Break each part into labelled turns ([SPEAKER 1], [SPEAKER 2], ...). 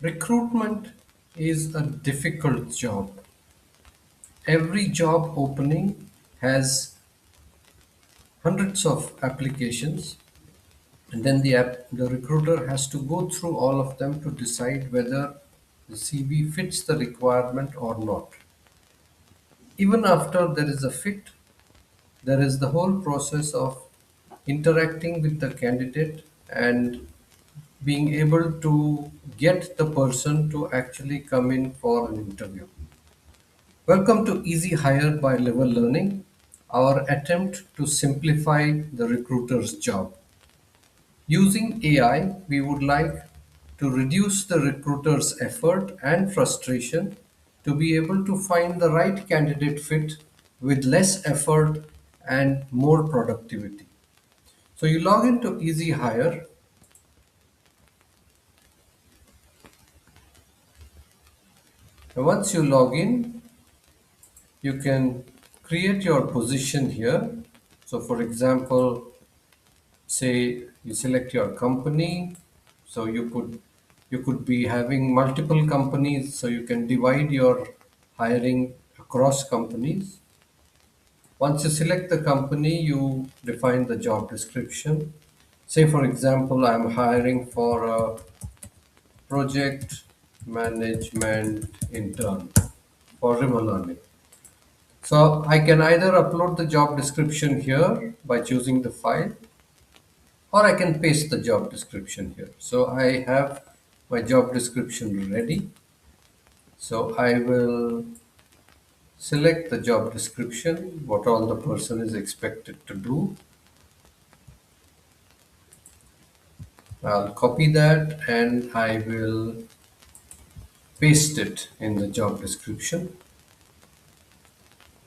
[SPEAKER 1] Recruitment is a difficult job. Every job opening has hundreds of applications, and then the recruiter has to go through all of them to decide whether the CV fits the requirement or not. Even after there is a fit, there is the whole process of interacting with the candidate and being able to get the person to actually come in for an interview. Welcome to Ezyhire by Level Learning, our attempt to simplify the recruiter's job. Using AI, we would like to reduce the recruiter's effort and frustration to be able to find the right candidate fit with less effort and more productivity. So you log into Ezyhire, and once you log in, you can create your position here. So for example, say you select your company, so you could be having multiple companies, so you can divide your hiring across companies. Once you select the company, you define the job description. Say for example, I'm hiring for a project management intern for remote learning. So I can either upload the job description here by choosing the file, or I can paste the job description here. So I have my job description ready. So I will select the job description, what all the person is expected to do. I'll copy that and I will paste it in the job description.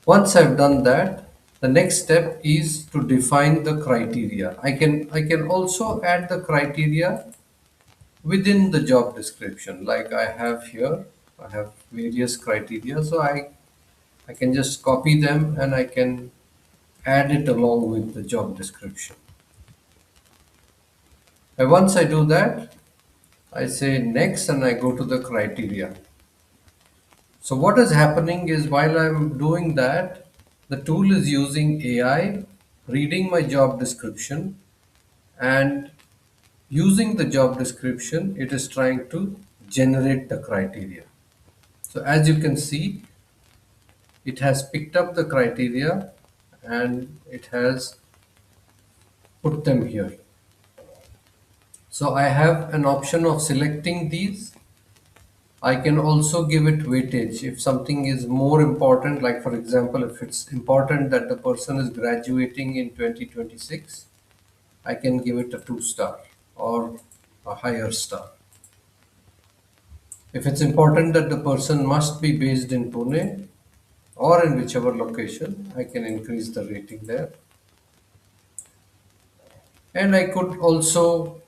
[SPEAKER 1] Once I've done that, the next step is to define the criteria. I can also add the criteria within the job description. Like I have here, I have various criteria, so I can just copy them and I can add it along with the job description. And once I do that, I say next and I go to the criteria. So what is happening is, while I'm doing that, the tool is using AI, reading my job description, and using the job description, it is trying to generate the criteria. So as you can see, it has picked up the criteria and it has put them here. So I have an option of selecting these. I can also give it weightage. If something is more important, like for example, if it's important that the person is graduating in 2026, I can give it a 2 star or a higher star. If it's important that the person must be based in Pune or in whichever location, I can increase the rating there. And I could also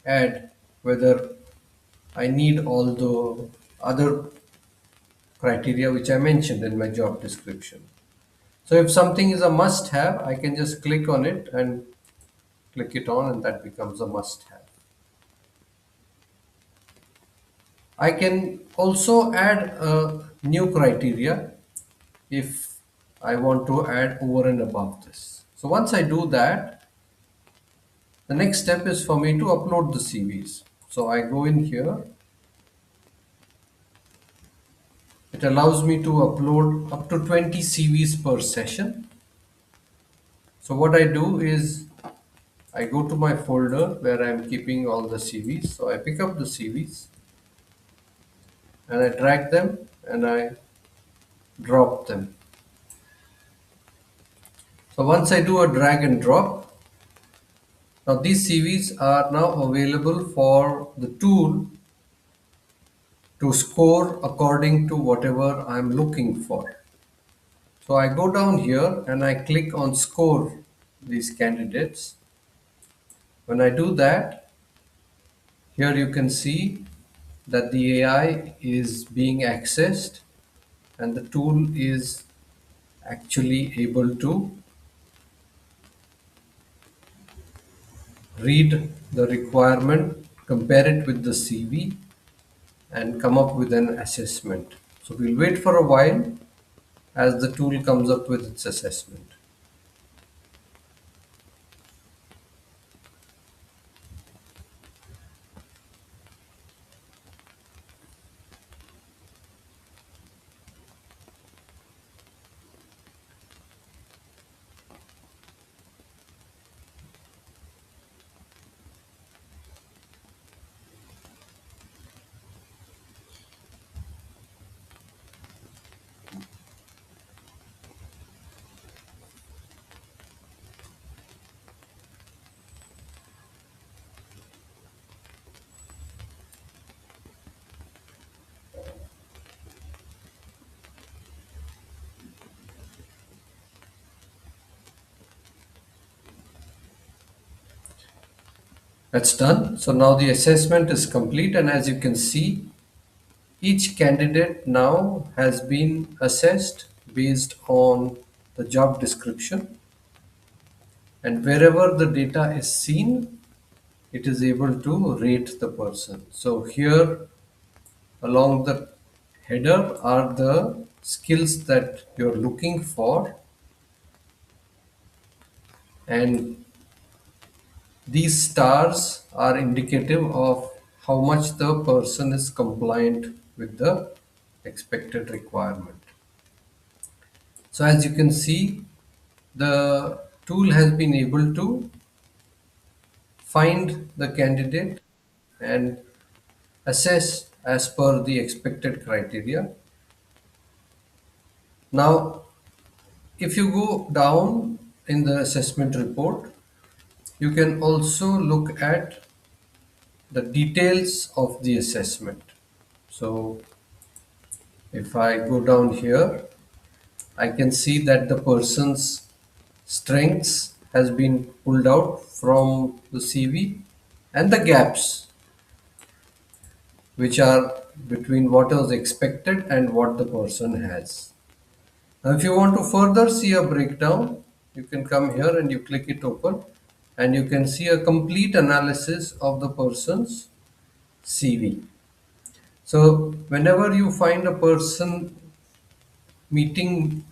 [SPEAKER 1] add whether I need all the other criteria which I mentioned in my job description. So if something is a must have, I can just click on it and click it on, and that becomes a must have. I can also add a new criteria if I want to add over and above this. So once I do that, the next step is for me to upload the CVs. So I go in here. It allows me to upload up to 20 CVs per session. So what I do is I go to my folder where I'm keeping all the CVs. So I pick up the CVs and I drag them and I drop them. So once I do a drag and drop, now these CVs are now available for the tool to score according to whatever I'm looking for. So I go down here and I click on score these candidates. When I do that, here you can see that the AI is being accessed and the tool is actually able to read the requirement, compare it with the CV, and come up with an assessment. So we'll wait for a while as the tool comes up with its assessment. That's done. So now the assessment is complete, and as you can see, each candidate now has been assessed based on the job description, and wherever the data is seen, it is able to rate the person. So here along the header are the skills that you're looking for, and these stars are indicative of how much the person is compliant with the expected requirement. So as you can see, the tool has been able to find the candidate and assess as per the expected criteria. Now, if you go down in the assessment report, you can also look at the details of the assessment. So if I go down here, I can see that the person's strengths has been pulled out from the CV, and the gaps which are between what was expected and what the person has. Now, if you want to further see a breakdown, you can come here and you click it open, and you can see a complete analysis of the person's CV. So, whenever you find a person meeting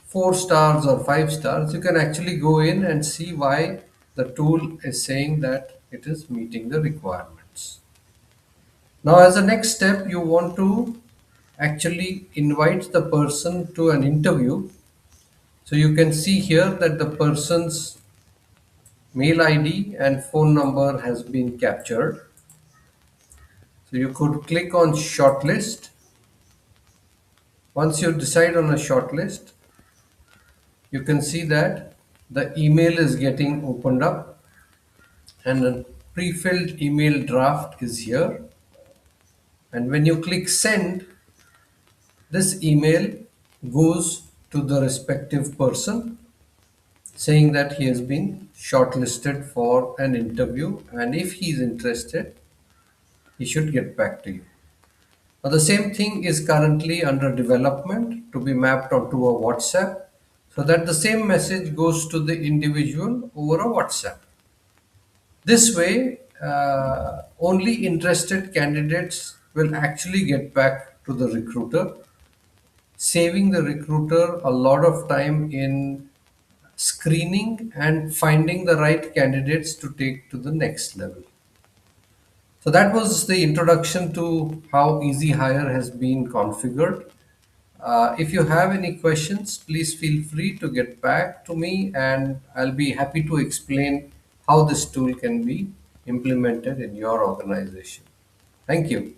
[SPEAKER 1] 4 stars or 5 stars, you can actually go in and see why the tool is saying that it is meeting the requirements. Now, as a next step, you want to actually invite the person to an interview. So you can see here that the person's mail ID and phone number has been captured. So you could click on shortlist. Once you decide on a shortlist, you can see that the email is getting opened up, and a pre-filled email draft is here. And when you click send, this email goes to the respective person saying that he has been shortlisted for an interview, and if he is interested, he should get back to you. Now, the same thing is currently under development to be mapped onto a WhatsApp, so that the same message goes to the individual over a WhatsApp. This way, only interested candidates will actually get back to the recruiter, saving the recruiter a lot of time in screening and finding the right candidates to take to the next level. So that was the introduction to how Ezyhire has been configured. If you have any questions, please feel free to get back to me, and I'll be happy to explain how this tool can be implemented in your organization. Thank you.